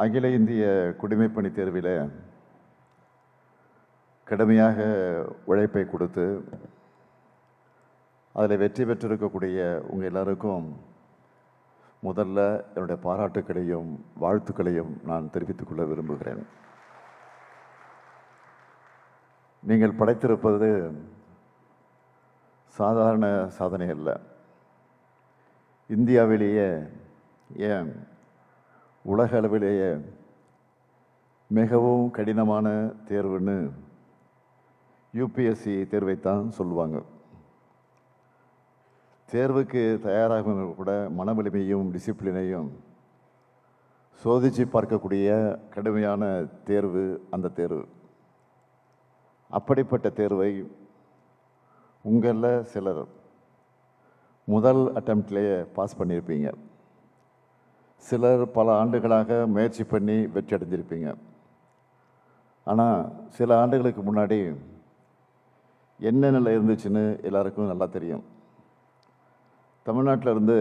அகில இந்திய குடிமைப்பணி தேர்வில் கடுமையாக உழைப்பை கொடுத்து அதில் வெற்றி பெற்றிருக்கக்கூடிய உங்கள் எல்லாருக்கும் முதல்ல என்னுடைய பாராட்டுக்களையும் வாழ்த்துக்களையும் நான் தெரிவித்துக் கொள்ள விரும்புகிறேன். நீங்கள் படைத்திருப்பது சாதாரண சாதனை அல்ல. இந்தியாவிலேயே ஏன் உலக அளவிலேயே மிகவும் கடினமான தேர்வுன்னு யூபிஎஸ்சி தேர்வைத்தான் சொல்லுவாங்க. தேர்வுக்கு தயாராக கூட மன வலிமையும் டிசிப்ளினையும் சோதித்து பார்க்கக்கூடிய கடுமையான தேர்வு அந்த தேர்வு. அப்படிப்பட்ட தேர்வை உங்களில் சிலர் முதல் அட்டம்ப்ட்லேயே பாஸ் பண்ணியிருப்பீங்க. சிலர் பல ஆண்டுகளாக முயற்சி பண்ணி வெற்றி அடைஞ்சிருப்பீங்க. ஆனால் சில ஆண்டுகளுக்கு முன்னாடி என்ன நிலை இருந்துச்சுன்னு எல்லாருக்கும் நல்லா தெரியும். தமிழ்நாட்டில் இருந்து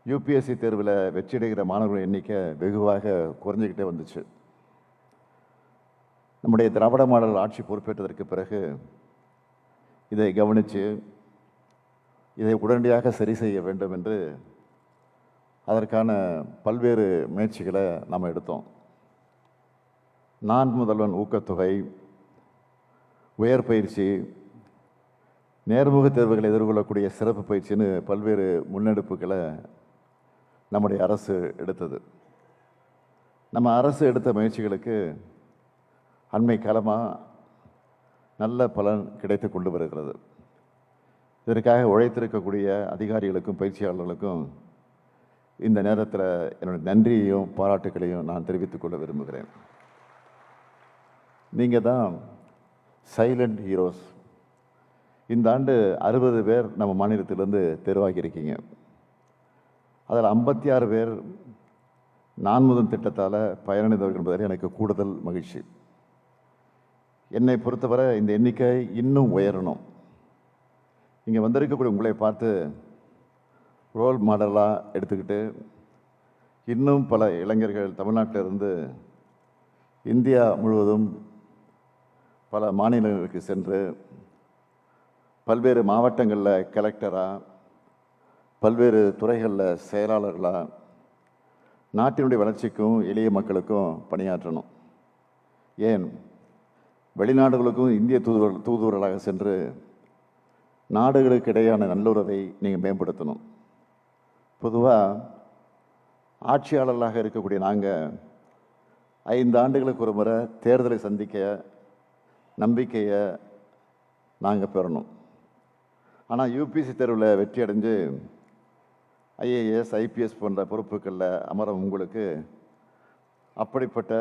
யூபிஎஸ்சி தேர்வில் வெற்றி அடைகிற மாணவர்கள் எண்ணிக்கை வெகுவாக குறைஞ்சிக்கிட்டே வந்துச்சு. நம்முடைய திராவிட மாடல் ஆட்சி பொறுப்பேற்றதற்கு பிறகு இதை கவனித்து இதை உடனடியாக சரி செய்ய வேண்டும் என்று அதற்கான பல்வேறு முயற்சிகளை நாம் எடுத்தோம். நான் முதல்வன் ஊக்கத்தொகை, உயர் பயிற்சி, நேர்முக தேர்வுகளை எதிர்கொள்ளக்கூடிய சிறப்பு பயிற்சின்னு பல்வேறு முன்னெடுப்புகளை நம்முடைய அரசு எடுத்தது. நம்ம அரசு எடுத்த முயற்சிகளுக்கு அண்மை காலமாக நல்ல பலன் கிடைத்து கொண்டு வருகிறது. இதற்காக உழைத்திருக்கக்கூடிய அதிகாரிகளுக்கும் பயிற்சியாளர்களுக்கும் இந்த நேரத்தில் என்னுடைய நன்றியையும் பாராட்டுகளையும் நான் தெரிவித்துக் கொள்ள விரும்புகிறேன். நீங்கள் தான் சைலண்ட் ஹீரோஸ். இந்த ஆண்டு 60 பேர் நம்ம மாநிலத்திலிருந்து தேர்வாகியிருக்கீங்க. அதில் 56 பேர் நான்முதன் திட்டத்தால் பயனடைந்தவர்கள் என்பதில் எனக்கு கூடுதல் மகிழ்ச்சி. என்னை பொறுத்தவரை இந்த எண்ணிக்கை இன்னும் உயரணும். இங்கே வந்திருக்கக்கூடிய உங்களை பார்த்து ரோல் மாடலாக எடுத்துக்கிட்டு இன்னும் பல இளைஞர்கள் தமிழ்நாட்டிலிருந்து இந்தியா முழுவதும் பல மாநிலங்களுக்கு சென்று பல்வேறு மாவட்டங்களில் கலெக்டராக, பல்வேறு துறைகளில் செயலாளர்களாக நாட்டினுடைய வளர்ச்சிக்கும் எளிய மக்களுக்கும் பணியாற்றணும். ஏன் வெளிநாடுகளுக்கும் இந்திய தூதுவர்களாக சென்று நாடுகளுக்கு இடையான நல்லுறவை நீங்கள் மேம்படுத்தணும். பொதுவாக ஆட்சியாளர்களாக இருக்கக்கூடிய நாங்கள் 5 ஆண்டுகளுக்கு ஒரு முறை தேர்தலை சந்திக்க நம்பிக்கையை நாங்கள் பெறணும். ஆனால் யூபிஎஸ்சி தேர்வில் வெற்றி அடைஞ்சு ஐஏஎஸ், ஐபிஎஸ் போன்ற பொறுப்புகளில் அமர உங்களுக்கு அப்படிப்பட்ட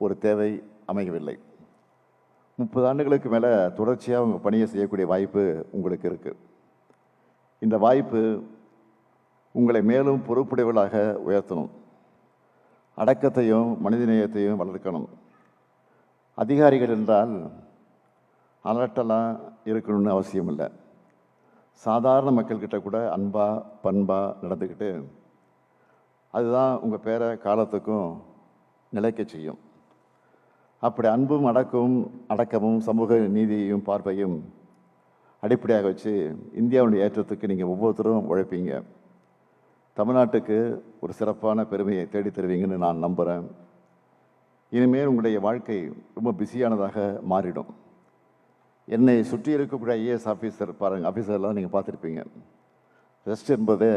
ஒரு தேவை அமையவில்லை. 30 ஆண்டுகளுக்கு மேலே தொடர்ச்சியாக உங்கள் பணியை செய்யக்கூடிய வாய்ப்பு உங்களுக்கு இருக்குது. இந்த வாய்ப்பு உங்களை மேலும் பொறுப்புடையவர்களாக உயர்த்தணும். அடக்கத்தையும் மனிதநேயத்தையும் வளர்க்கணும். அதிகாரிகள் என்றால் அலட்டலாக இருக்கணும்னு அவசியம் இல்லை. சாதாரண மக்கள்கிட்ட கூட அன்பாக பண்பாக நடந்துக்கிட்டு அதுதான் உங்கள் பேரை காலத்துக்கும் நிலைக்க செய்யும். அப்படி அன்பும் அடக்கமும் சமூக நீதியையும் பார்ப்பையும் அடிப்படையாக வச்சு இந்தியாவுடைய ஏற்றத்துக்கு நீங்கள் ஒவ்வொருத்தரும் உழைப்பீங்க. தமிழ்நாட்டுக்கு ஒரு சிறப்பான பெருமையை தேடி தருவீங்கன்னு நான் நம்புகிறேன். இனிமேல் உங்களுடைய வாழ்க்கை ரொம்ப பிஸியானதாக மாறிடும். என்னை சுற்றி இருக்கக்கூடிய ஐஏஎஸ் ஆஃபீஸர்லாம் நீங்கள் பார்த்துருப்பீங்க. ரெஸ்ட் என்பதே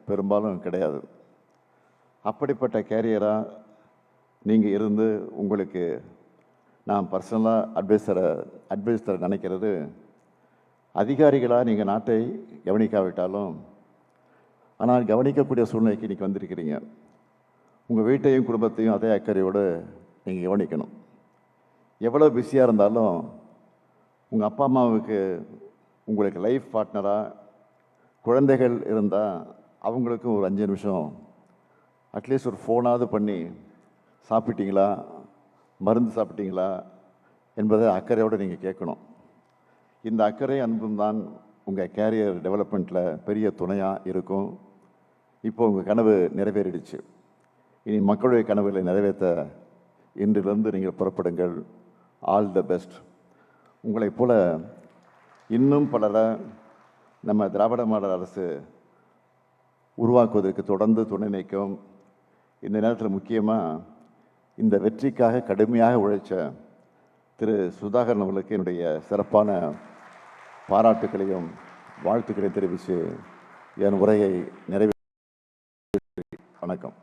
பெரும்பாலும் கிடையாது. அப்படிப்பட்ட கேரியராக நீங்கள் இருந்து உங்களுக்கு நான் பர்சனலாக அட்வைஸ் தர நினைக்கிறது, அதிகாரிகளாக நீங்கள் நாட்டை கவனிக்காவிட்டாலும் ஆனால் கவனிக்கக்கூடிய சூழ்நிலைக்கு இன்றைக்கி வந்திருக்கிறீங்க. உங்கள் வீட்டையும் குடும்பத்தையும் அதே அக்கறையோடு நீங்கள் கவனிக்கணும். எவ்வளோ பிஸியாக இருந்தாலும் உங்கள் அப்பா அம்மாவுக்கு உங்களுக்கு லைஃப் பார்ட்னராக குழந்தைகள் இருந்தால் அவங்களுக்கும் ஒரு 5 நிமிஷம் அட்லீஸ்ட் ஒரு ஃபோனாவது பண்ணி சாப்பிட்டீங்களா, மருந்து சாப்பிட்டீங்களா என்பதை அக்கறையோடு நீங்கள் கேட்கணும். இந்த அக்கறை அன்பும் தான் உங்கள் கேரியர் டெவலப்மெண்ட்டில் பெரிய துணையாக இருக்கும். இப்போ உங்கள் கனவு நிறைவேறிடுச்சு. இனி மக்களுடைய கனவுகளை நிறைவேற்ற இன்றிலிருந்து நீங்கள் புறப்படுங்கள். All the best. உங்களைப் போல இன்னும் பலரை நம்ம திராவிட மாடல் அரசு உருவாக்குவதற்கு தொடர்ந்து துணை நிற்கும். இந்த நேரத்தில் முக்கியமாக இந்த வெற்றிக்காக கடுமையாக உழைச்ச திரு சுதாகரன் அவர்களுக்கு என்னுடைய சிறப்பான பாராட்டுக்களையும் வாழ்த்துக்களையும் தெரிவித்து என் உரையை நிறைவேற்றி வணக்கம்.